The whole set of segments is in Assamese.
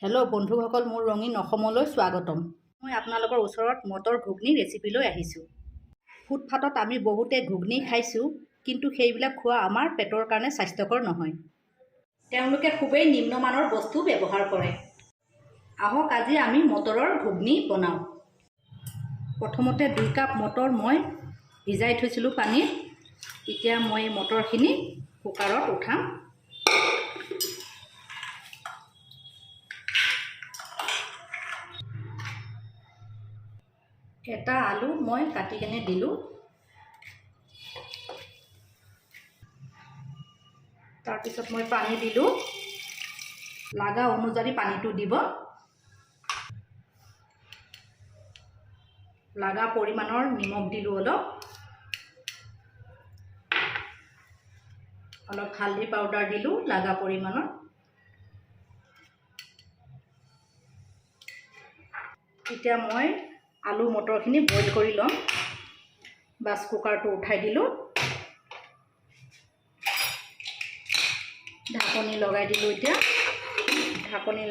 হেল্ল' বন্ধুসকল, মোৰ ৰঙীন অসমলৈ স্বাগতম। মই আপোনালোকৰ ওচৰত মটৰ ঘুগনি ৰেচিপি লৈ আহিছোঁ। ফুটপাথত আমি বহুতে ঘুগনি খাইছোঁ, কিন্তু সেইবিলাক খোৱা আমাৰ পেটৰ কাৰণে স্বাস্থ্যকৰ নহয়। তেওঁলোকে খুবেই নিম্নমানৰ বস্তু ব্যৱহাৰ কৰে। আহক আজি আমি মটৰৰ ঘুগনি বনাওঁ। প্ৰথমতে 2 কাপ মটৰ মই ভিজাই থৈছিলোঁ পানীত। এতিয়া মই মটৰখিনি কুকাৰত উঠাম। এটা আলু মই কাটি কেনে দিলোঁ। তাৰপিছত মই পানী দিলোঁ। লাগা অনুযায়ী পানীটো দিব। লাগা পৰিমাণৰ নিমখ দিলোঁ অলপ হালধি পাউডাৰ দিলোঁ লাগা পৰিমাণৰ। এতিয়া মই আলু মটৰখিনি বইল কৰি ল'ম। বাছ কুকাৰটো উঠাই দিলোঁ। ঢাকনি লগাই দিলোঁ। এতিয়া ঢাকনি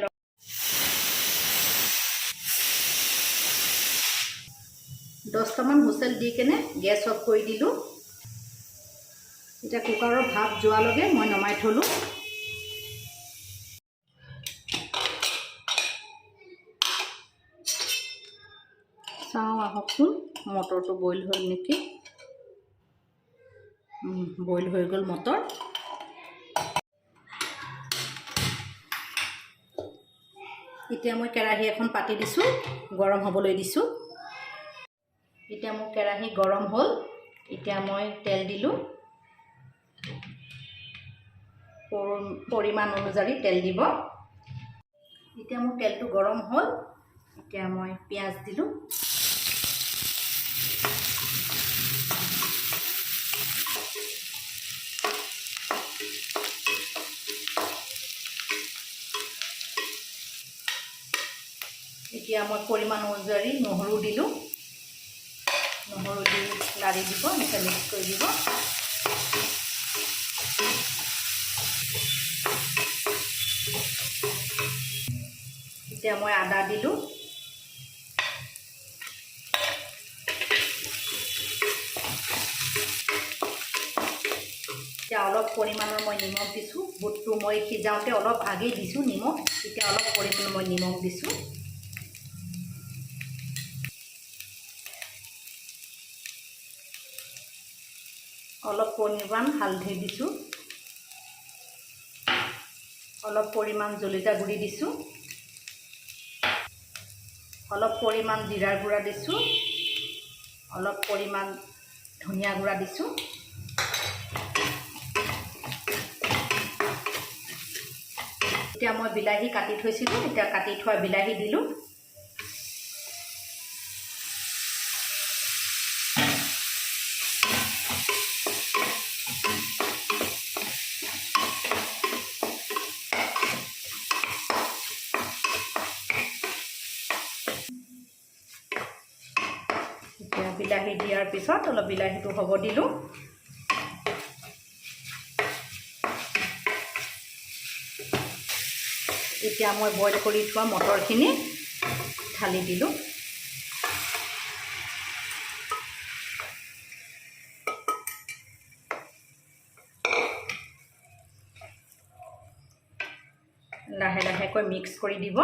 10টামান হুইচেল দি কেনে গেছ অফ কৰি দিলোঁ। এতিয়া কুকাৰৰ ভাপ যোৱালৈকে মই নমাই থলোঁ। চাওঁ আহকচোন মটৰটো বইল হ'ল নেকি। বইল হৈ গ'ল মটৰ। এতিয়া মই কেৰাহী এখন পাতি দিছোঁ, গৰম হ'বলৈ দিছোঁ। এতিয়া মোৰ কেৰাহী গৰম হ'ল। এতিয়া মই তেল দিলোঁ। পৰিমাণ অনুযায়ী তেল দিব। এতিয়া মোৰ তেলটো গৰম হ'ল। এতিয়া মই পিঁয়াজ দিলোঁ। এতিয়া মই পৰিমাণ অনুযায়ী নহৰু দিলোঁ। নহৰু দি লাৰি দিব, এনেকৈ মিক্স কৰি দিব। এতিয়া মই আদা দিলোঁ। এতিয়া অলপ পৰিমাণৰ মই নিমখ দিছোঁ। বুটটো মই সিজাওঁতে অলপ আগেই দিছোঁ নিমখ। এতিয়া অলপ পৰিমাণৰ মই নিমখ দিছোঁ। অলপ পৰিমাণ হালধি দিছোঁ। অলপ পৰিমাণ জলকীয়া গুড়ি দিছোঁ। অলপ পৰিমাণ জিৰাৰ গুড়া দিছোঁ। অলপ পৰিমাণ ধনিয়া গুড়া দিছোঁ। এতিয়া মই বিলাহী কাটি থৈছিলোঁ। এতিয়া কাটি থোৱা বিলাহী দিলোঁ। এতিয়া বিলাহী দিয়াৰ পিছত অলপ বিলাহীটো হ'ব দিলোঁ। এতিয়া মই বইল কৰি থোৱা মটৰখিনি ঢালি দিলোঁ। লাহে লাহেকৈ মিক্স কৰি দিব।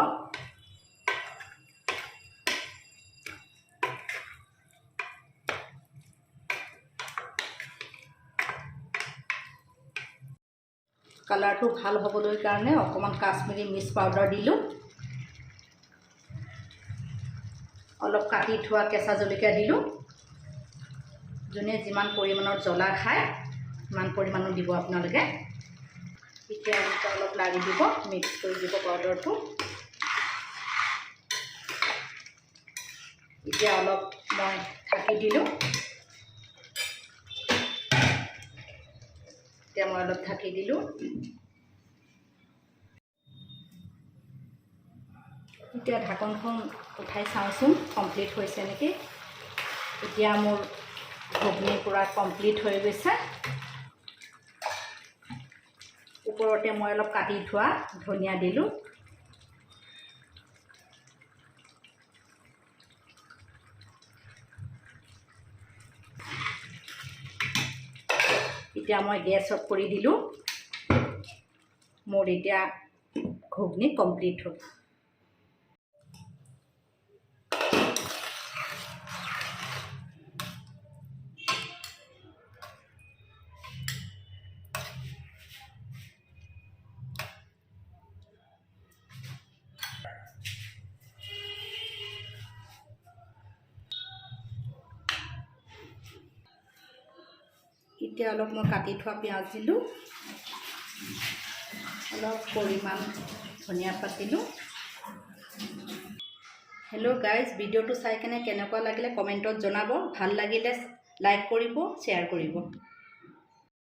কালাৰটো ভাল হ'বলৈ কাৰণে অকণমান কাশ্মীৰী মিৰ্চ পাউডাৰ দিলোঁ। অলপ কাটি থোৱা কেঁচা জলকীয়া দিলোঁ। যোনে যিমান পৰিমাণৰ জ্বলা খায় সিমান পৰিমাণৰ দিব আপোনালোকে। এতিয়া এনেকৈ অলপ লাৰি দিব, মিক্স কৰি দিব পাউডাৰটো। এতিয়া অলপ মই ঢাকি দিলোঁ। এতিয়া মই অলপ ঢাকি দিলোঁ। এতিয়া ঢাকনখন উঠাই চাওঁচোন কমপ্লিট হৈছে নেকি। এতিয়া মোৰ ঘুগনি পূৰা কমপ্লিট হৈ গৈছে। ওপৰতে মই অলপ কাটি থোৱা ধনিয়া দিলোঁ। এতিয়া মই গেছ অফ কৰি দিলোঁ। মোৰ এতিয়া ঘুগনি কমপ্লিট হ'ল। এতিয়া অলপ মই কাটি থোৱা পিঁয়াজ দিলোঁ, অলপ পৰিমাণ ধনিয়া পাত দিলোঁ। হেল্ল' গাইজ, ভিডিঅ'টো চাই কেনেকুৱা লাগিলে কমেণ্টত জনাব। ভাল লাগিলে লাইক কৰিব, শ্বেয়াৰ কৰিব।